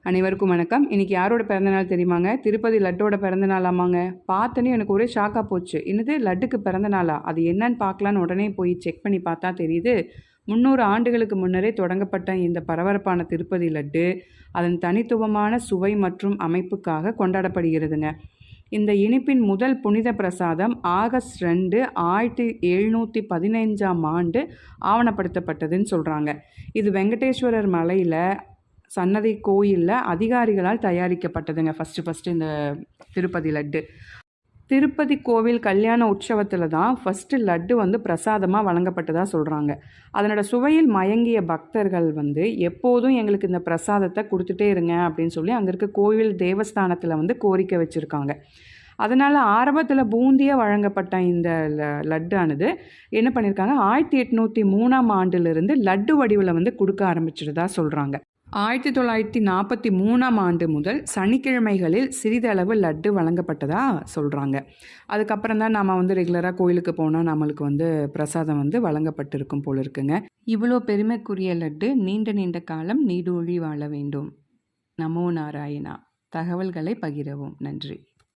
அனைவருக்கும் வணக்கம். இன்னைக்கு யாரோட பிறந்தநாள் தெரியுமாங்க? திருப்பதி லட்டோட பிறந்தநாளாமாங்க. பார்த்தோன்னே எனக்கு ஒரே ஷாக்காக போச்சு. என்னது லட்டுக்கு பிறந்தநாளா? அது என்னன்னு பார்க்கலான்னு உடனே போய் செக் பண்ணி பார்த்தா தெரியுது, 300 ஆண்டுகளுக்கு முன்னரே தொடங்கப்பட்ட இந்த பரபரப்பான திருப்பதி லட்டு அதன் தனித்துவமான சுவை மற்றும் அமைப்புக்காக கொண்டாடப்படுகிறதுங்க. இந்த இனிப்பின் முதல் புனித பிரசாதம் ஆகஸ்ட் 2, 1715ஆம் ஆண்டு ஆவணப்படுத்தப்பட்டதுன்னு சொல்கிறாங்க. இது வெங்கடேஸ்வரர் மலையில் சன்னதி கோயிலில் அதிகாரிகளால் தயாரிக்கப்பட்டதுங்க. ஃபஸ்ட்டு இந்த திருப்பதி லட்டு. திருப்பதி கோவில் கல்யாண உற்சவத்தில் தான் ஃபஸ்ட்டு லட்டு பிரசாதமாக வழங்கப்பட்டதாக சொல்கிறாங்க. அதனோட சுவையில் மயங்கிய பக்தர்கள் எப்போதும் எங்களுக்கு இந்த பிரசாதத்தை கொடுத்துட்டே இருங்க அப்படின்னு சொல்லி அங்கே இருக்க கோவில் தேவஸ்தானத்தில் கோரிக்கை வச்சுருக்காங்க. அதனால் ஆரம்பத்தில் பூந்தியாக வழங்கப்பட்ட இந்த லட்டானது என்ன பண்ணியிருக்காங்க, 1803ஆம் ஆண்டிலிருந்து லட்டு வடிவில் கொடுக்க ஆரம்பிச்சிட்டதா சொல்கிறாங்க. 1943ஆம் ஆண்டு முதல் சனிக்கிழமைகளில் சிறிதளவு லட்டு வழங்கப்பட்டதாக சொல்கிறாங்க. அதுக்கப்புறம் தான் நாம் ரெகுலராக கோயிலுக்கு போனால் நம்மளுக்கு பிரசாதம் வழங்கப்பட்டிருக்கும் போல இருக்குங்க. இவ்வளோ பெருமைக்குரிய லட்டு நீண்ட நீண்ட காலம் நீடூழி வாழ வேண்டும். நமோ நாராயணா. தகவல்களை பகிரவும். நன்றி.